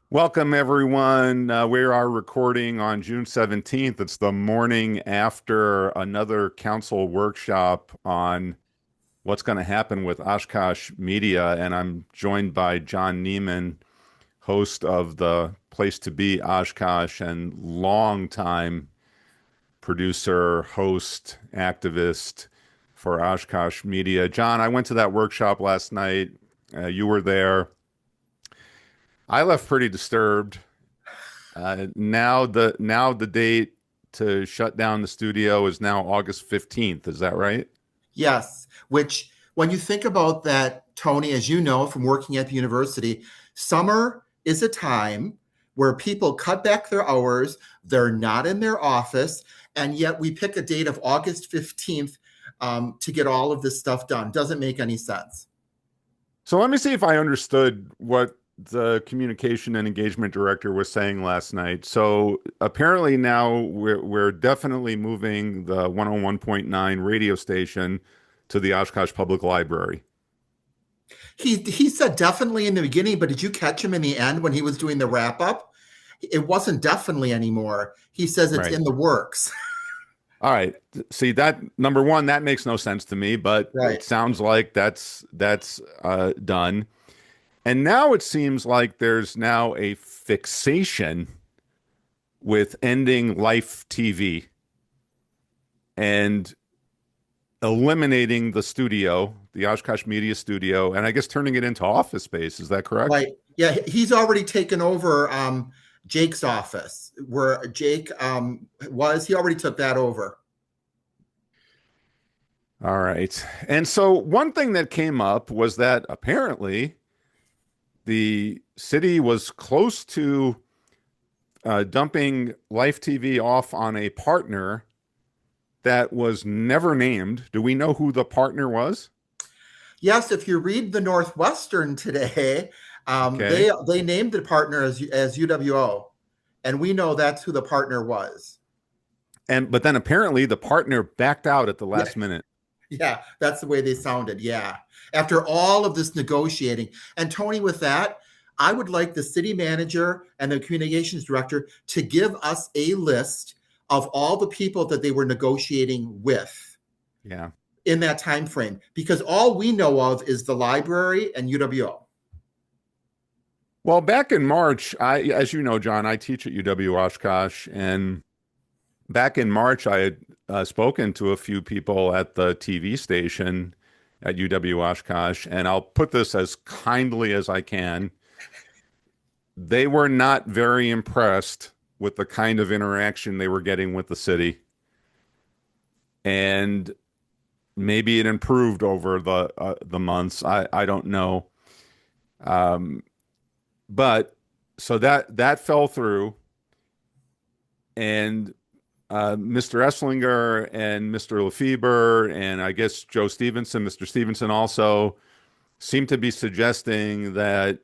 Welcome, everyone. We are recording on June 17th. It's the morning after another council workshop on what's going to happen with Oshkosh Media. And I'm joined by John Nieman, host of the place to be Oshkosh and longtime producer, host, activist for Oshkosh Media. John, I went to that workshop last night. You were there. I left pretty disturbed. Now the date to shut down the studio is now August 15th. Is that right? Yes, which when you think about that, Tony, as you know from working at the university, summer is a time where people cut back their hours, they're not in their office, and yet we pick a date of August 15th to get all of this stuff done. Doesn't make any sense. So let me see if I understood what the communication and engagement director was saying last night. So apparently now we're definitely moving the 101.9 radio station to the Oshkosh Public Library. He said definitely in the beginning, but did you catch him in the end when he was doing the wrap up? It wasn't definitely anymore. He says it's Right. in the works. All right. See that number one, that makes no sense to me, but it Right. sounds like that's done. And now it seems like there's now a fixation with ending Life TV and eliminating the studio, the Oshkosh Media Studio, and I guess turning it into office space. Is that correct? Right. Yeah, he's already taken over Jake's office where Jake was. He already took that over. All right. And so one thing that came up was that apparently the city was close to dumping Life TV off on a partner that was never named. Do we know who the partner was? Yes, if you read the Northwestern today, Okay. they named the partner as UWO, and we know that's who the partner was. And but then apparently the partner backed out at the Yeah, last minute. yeah, that's the way they sounded. Yeah, after all of this negotiating, and Tony, with that, I would like the city manager and the communications director to give us a list of all the people that they were negotiating with Yeah. in that time frame, because all we know of is the library and UWO. Well, back in March, as you know, John, I teach at UW Oshkosh, and back in March, I had spoken to a few people at the TV station at UW Oshkosh, and I'll put this as kindly as I can. They were not very impressed with the kind of interaction they were getting with the city, and maybe it improved over the months. I don't know, um, but so that fell through, and Mr. Esslinger and Mr. Lefebvre, and I guess Joe Stevenson, Mr. Stevenson also seem to be suggesting that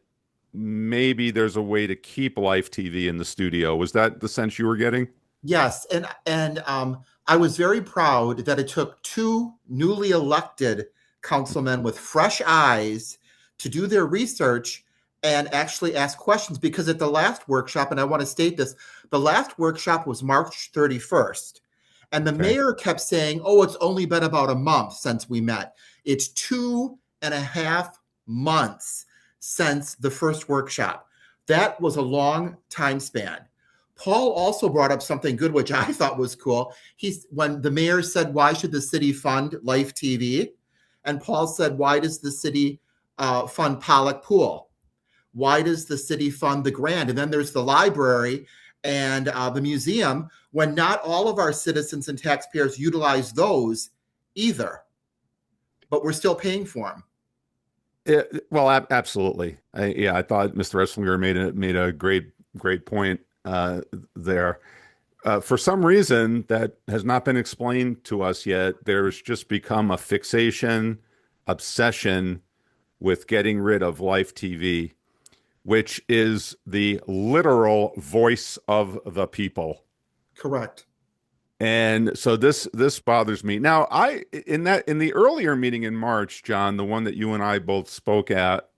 maybe there's a way to keep Life TV in the studio. Was that the sense you were getting? Yes, and I was very proud that it took two newly elected councilmen with fresh eyes to do their research and actually ask questions. Because at the last workshop, and I want to state this, the last workshop was March 31st, and the Okay. mayor kept saying, "Oh, it's only been about a month since we met." It's 2.5 months since the first workshop. That was a long time span. Paul also brought up something good, which I thought was cool. He's when the mayor said, "Why should the city fund Life TV?" And Paul said, "Why does the city fund Pollock Pool? Why does the city fund the Grand?" And then there's the library and the museum, when not all of our citizens and taxpayers utilize those either, but we're still paying for them. Well, absolutely. Yeah, I thought Mr. Esslinger made a great point there. For some reason that has not been explained to us yet, there's just become a fixation, obsession with getting rid of Life TV, which is the literal voice of the people. Correct. And so this bothers me. Now, in the earlier meeting in March, John, the one that you and I both spoke at,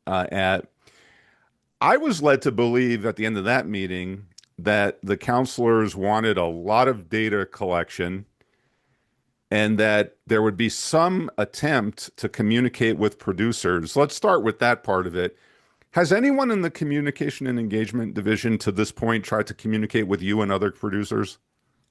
I was led to believe at the end of that meeting that the counselors wanted a lot of data collection and that there would be some attempt to communicate with producers. Let's start with that part of it. Has anyone in the communication and engagement division to this point tried to communicate with you and other producers?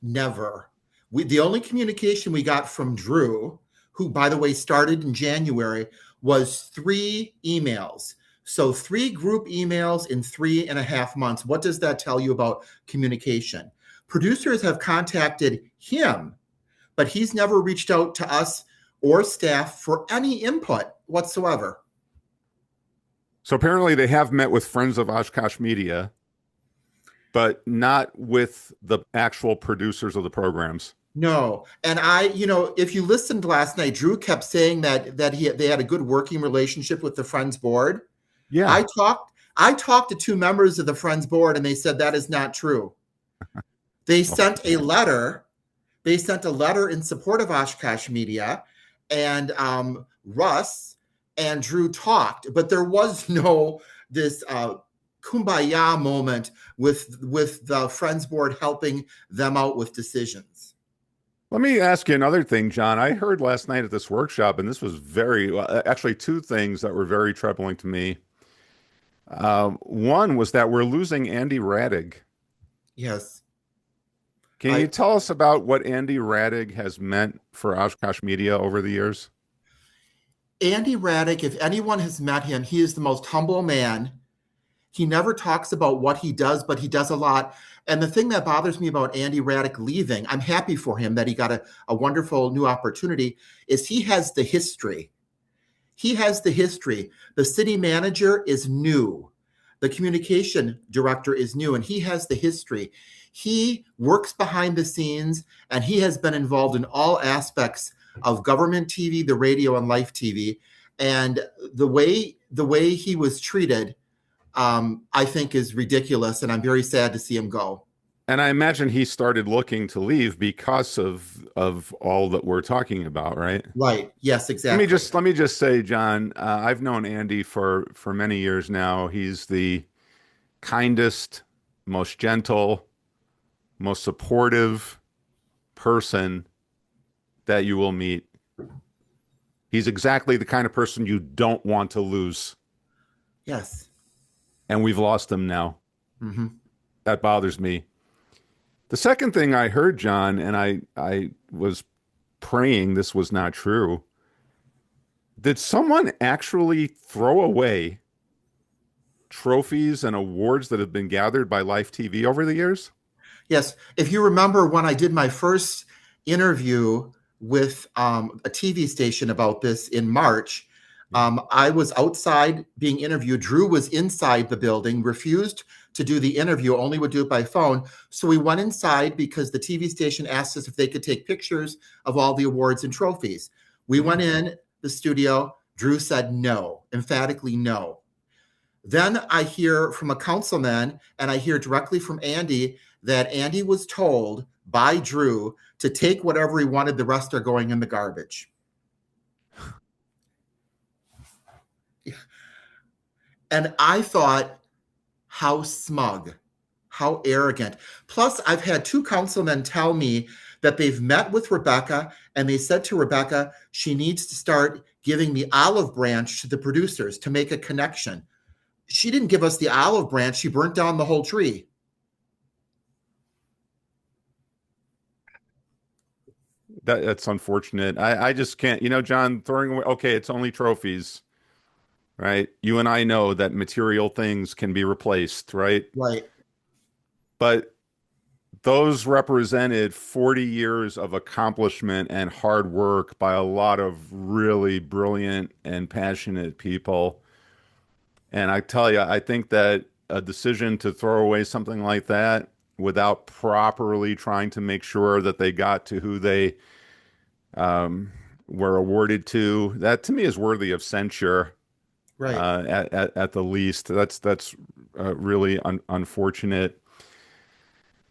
Never. The only communication we got from Drew, who, by the way, started in January, was 3 emails. So 3 group emails in 3.5 months. What does that tell you about communication? Producers have contacted him, but he's never reached out to us or staff for any input whatsoever. So apparently they have met with friends of Oshkosh Media, but not with the actual producers of the programs. No. And if you listened last night, Drew kept saying that they had a good working relationship with the Friends board. Yeah. I talked to 2 members of the Friends board and they said that is not true. They sent a letter. They sent a letter in support of Oshkosh Media, and Russ and Drew talked, but there was no this kumbaya moment with the Friends board helping them out with decisions. Let me ask you another thing, John. I heard last night at this workshop, and this was actually two things that were very troubling to me. One was that we're losing Andy Radig. Yes. Can you tell us about what Andy Radig has meant for Oshkosh Media over the years? Andy Raddick, if anyone has met him, he is the most humble man. He never talks about what he does, but he does a lot. And the thing that bothers me about Andy Raddick leaving, I'm happy for him that he got a wonderful new opportunity, is he has the history. He has the history. The city manager is new. The communication director is new, and he has the history. He works behind the scenes, and he has been involved in all aspects of government TV, the radio, and life TV. And the way he was treated, I think, is ridiculous, and I'm very sad to see him go. And I imagine he started looking to leave because of all that we're talking about, right? Right. Yes, Let me exactly. just say, John, I've known Andy for many years now. He's the kindest, most gentle, most supportive person that you will meet. He's exactly the kind of person you don't want to lose. Yes. And we've lost him now. Mm-hmm. That bothers me. The second thing I heard, John, and I was praying this was not true. Did someone actually throw away trophies and awards that have been gathered by Life TV over the years? Yes. If you remember when I did my first interview with a TV station about this in March, I was outside being interviewed. Drew was inside the building, refused to do the interview, only would do it by phone. So we went inside because the TV station asked us if they could take pictures of all the awards and trophies. We went in the studio. Drew said no, emphatically no. Then I hear from a councilman, and I hear directly from Andy that Andy was told by Drew to take whatever he wanted. The rest are going in the garbage. And I thought, how smug, how arrogant. Plus, I've had 2 councilmen tell me that they've met with Rebecca and they said to Rebecca, she needs to start giving the olive branch to the producers to make a connection. She didn't give us the olive branch. She burnt down the whole tree. That's unfortunate. I just can't, John, throwing away, okay, it's only trophies, right? You and I know that material things can be replaced, right? Right. But those represented 40 years of accomplishment and hard work by a lot of really brilliant and passionate people. And I tell you, I think that a decision to throw away something like that without properly trying to make sure that they got to who they were awarded to, that to me is worthy of censure. Right. At the least. That's really unfortunate.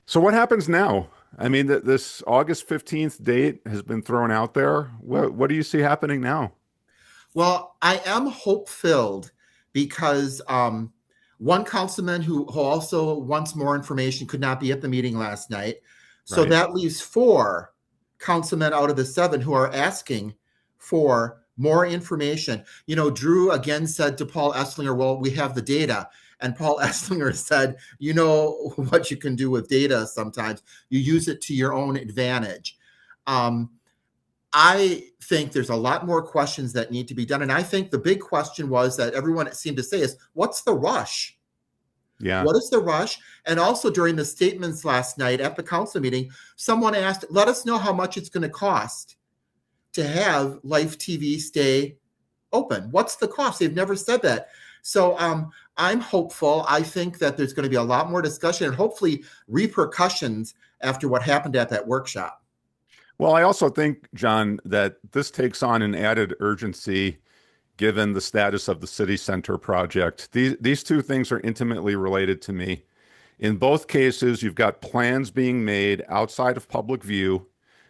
So what happens now? I mean, this August 15th date has been thrown out there. What do you see happening now? Well, I am hope filled because One councilman who also wants more information could not be at the meeting last night. So Right. that leaves four councilmen out of the seven who are asking for more information. Drew again said to Paul Esslinger, well, we have the data. And Paul Esslinger said, you know what you can do with data sometimes. You use it to your own advantage. Um, I think there's a lot more questions that need to be done. And I think the big question was that everyone seemed to say is, what's the rush? Yeah. What is the rush? And also during the statements last night at the council meeting, someone asked, let us know how much it's going to cost to have Life TV stay open. What's the cost? They've never said that. So I'm hopeful. I think that there's going to be a lot more discussion and hopefully repercussions after what happened at that workshop. Well, I also think, John, that this takes on an added urgency given the status of the city center project. These two things are intimately related to me. In both cases, you've got plans being made outside of public view.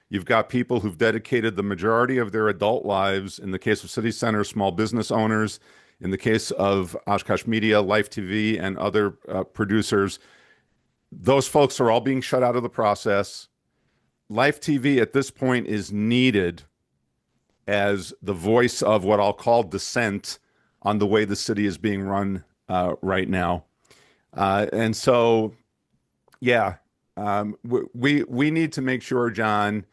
You've got people who've dedicated the majority of their adult lives, in the case of city center, small business owners, in the case of Oshkosh Media, Life TV, and other producers. Those folks are all being shut out of the process. Life TV at this point is needed as the voice of what I'll call dissent on the way the city is being run right now. And so, yeah, we need to make sure, John,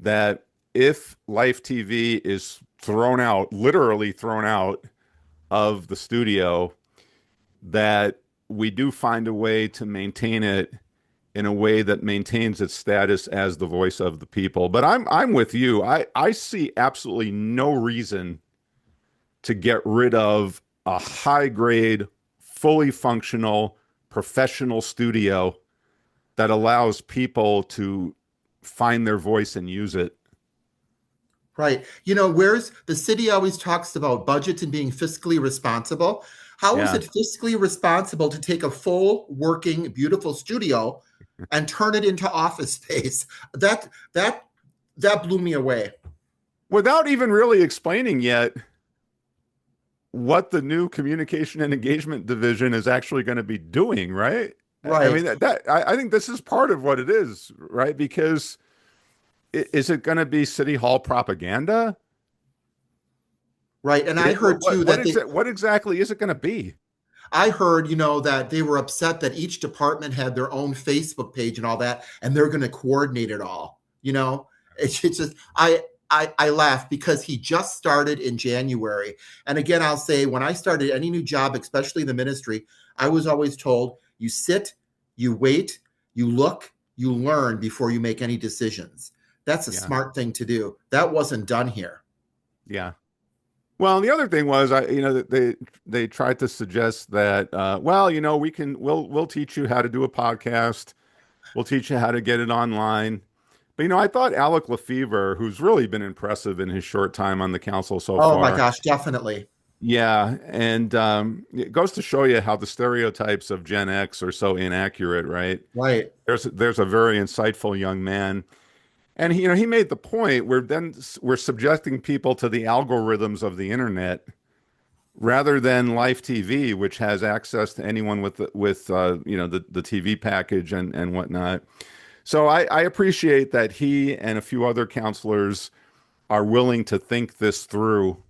that if Life TV is thrown out, literally thrown out of the studio, that we do find a way to maintain it in a way that maintains its status as the voice of the people. But I'm with you. I see absolutely no reason to get rid of a high grade, fully functional, professional studio that allows people to find their voice and use it. Right. Where's the city always talks about budgets and being fiscally responsible. How is Yeah. it fiscally responsible to take a full working, beautiful studio and turn it into office space? That that that blew me away. Without even really explaining yet what the new communication and engagement division is actually going to be doing, right? I Right. mean, I think this is part of what it is, right? Because is it going to be city hall propaganda? Right. And I heard too that What exactly is it going to be? I heard, that they were upset that each department had their own Facebook page and all that, and they're going to coordinate it all. It's just I laugh because he just started in January, and again, I'll say when I started any new job, especially the ministry, I was always told you sit, you wait, you look, you learn before you make any decisions. That's a Yeah, smart thing to do. That wasn't done here. yeah. Well, and the other thing was, they tried to suggest that, well, we'll teach you how to do a podcast, we'll teach you how to get it online. But I thought Alec Lefevre, who's really been impressive in his short time on the council so Oh my far, gosh, definitely. yeah, and it goes to show you how the stereotypes of Gen X are so inaccurate, right? Right. There's a very insightful young man, and he made the point where then we're subjecting people to the algorithms of the internet rather than Live TV, which has access to anyone with the TV package and whatnot. So I appreciate that he and a few other counselors are willing to think this through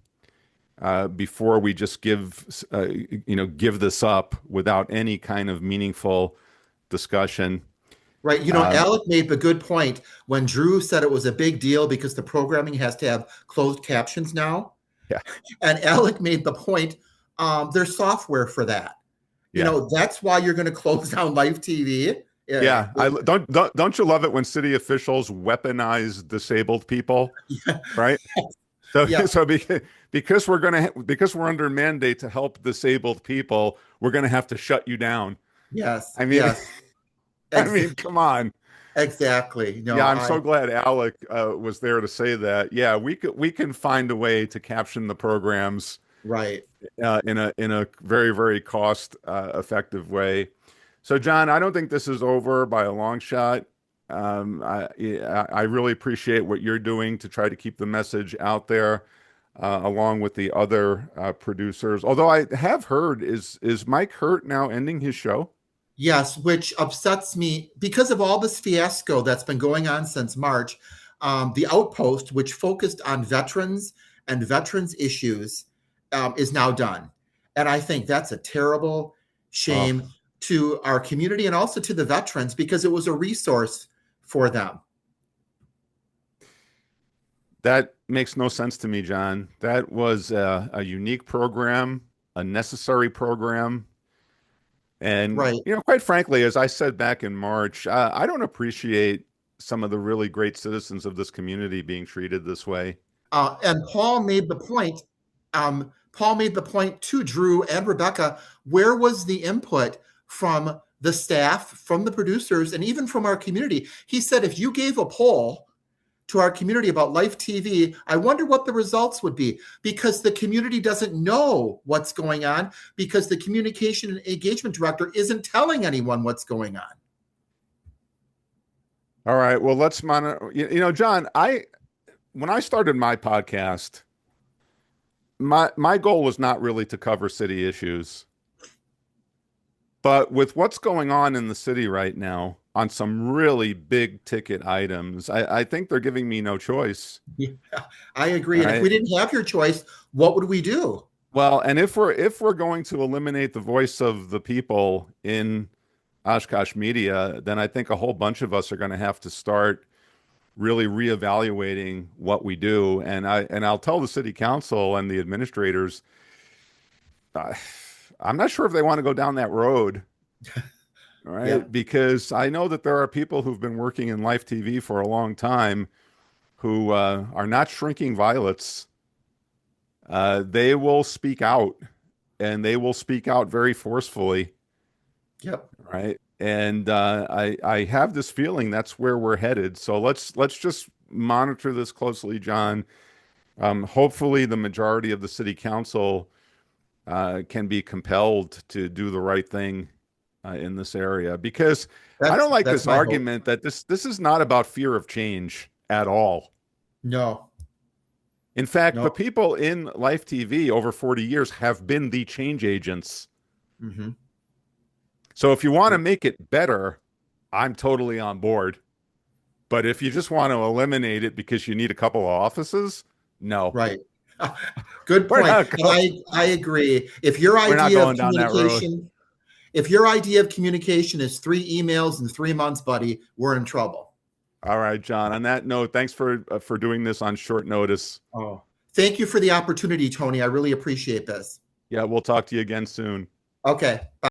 before we just give this up without any kind of meaningful discussion. Right. Um, Alec made the good point when Drew said it was a big deal because the programming has to have closed captions now. yeah, And Alec made the point there's software for that. yeah, That's why you're going to close down live TV. Yeah. yeah. I don't you love it when city officials weaponize disabled people, right? So Yeah. because we're under mandate to help disabled people, we're going to have to shut you down. Yes. I mean, Yes. I mean, come on. Exactly. Yeah, No, I'm so glad Alec was there to say that. Yeah, we can find a way to caption the programs right. in a very very cost effective way. So, John, I don't think this is over by a long shot. I really appreciate what you're doing to try to keep the message out there. along with the other producers. Although I have heard, is Mike Hurt now ending his show? Yes, which upsets me because of all this fiasco that's been going on since March. The Outpost, which focused on veterans and veterans issues, is now done. And I think that's a terrible Oh, shame to our community and also to the veterans because it was a resource for them. that makes no sense to me, John. That was a unique program, a necessary program. And, Right. quite frankly, as I said back in March, I don't appreciate some of the really great citizens of this community being treated this way. And Paul made the point. Paul made the point to Drew and Rebecca. Where was the input from the staff, from the producers, and even from our community? He said, if you gave a poll to our community about Life TV, I wonder what the results would be because the community doesn't know what's going on because the communication and engagement director isn't telling anyone what's going on. All right, well, let's monitor. John, when I started my podcast, my goal was not really to cover city issues. But with what's going on in the city right now on some really big ticket items, I think they're giving me no choice. Yeah, I agree. And if we Right. didn't have your choice, what would we do? Well, and if we're going to eliminate the voice of the people in Oshkosh Media, then I think a whole bunch of us are going to have to start really reevaluating what we do. And I'll tell the city council and the administrators, uh, I'm not sure if they want to go down that road, right? Yep. Because I know that there are people who've been working in live TV for a long time who are not shrinking violets. They will speak out, and they will speak out very forcefully, Yep. right? And I have this feeling that's where we're headed. So let's just monitor this closely, John. Hopefully, the majority of the city council can be compelled to do the right thing in this area because I don't like That's this my hope. argument that this is not about fear of change at all. No, In fact, the no. people in Life TV over 40 years have been the change agents. Hmm. So if you want to make it better, I'm totally on board. But if you just want to eliminate it because you need a couple of offices, no. Right. Good We're point. not And I agree. If your we're not idea of going down that road. communication, if your idea of communication is 3 emails in 3 months, buddy, we're in trouble. All right, John. On that note, thanks for doing this on short notice. Oh, thank you for the opportunity, Tony. I really appreciate this. Yeah, we'll talk to you again soon. Okay. Bye.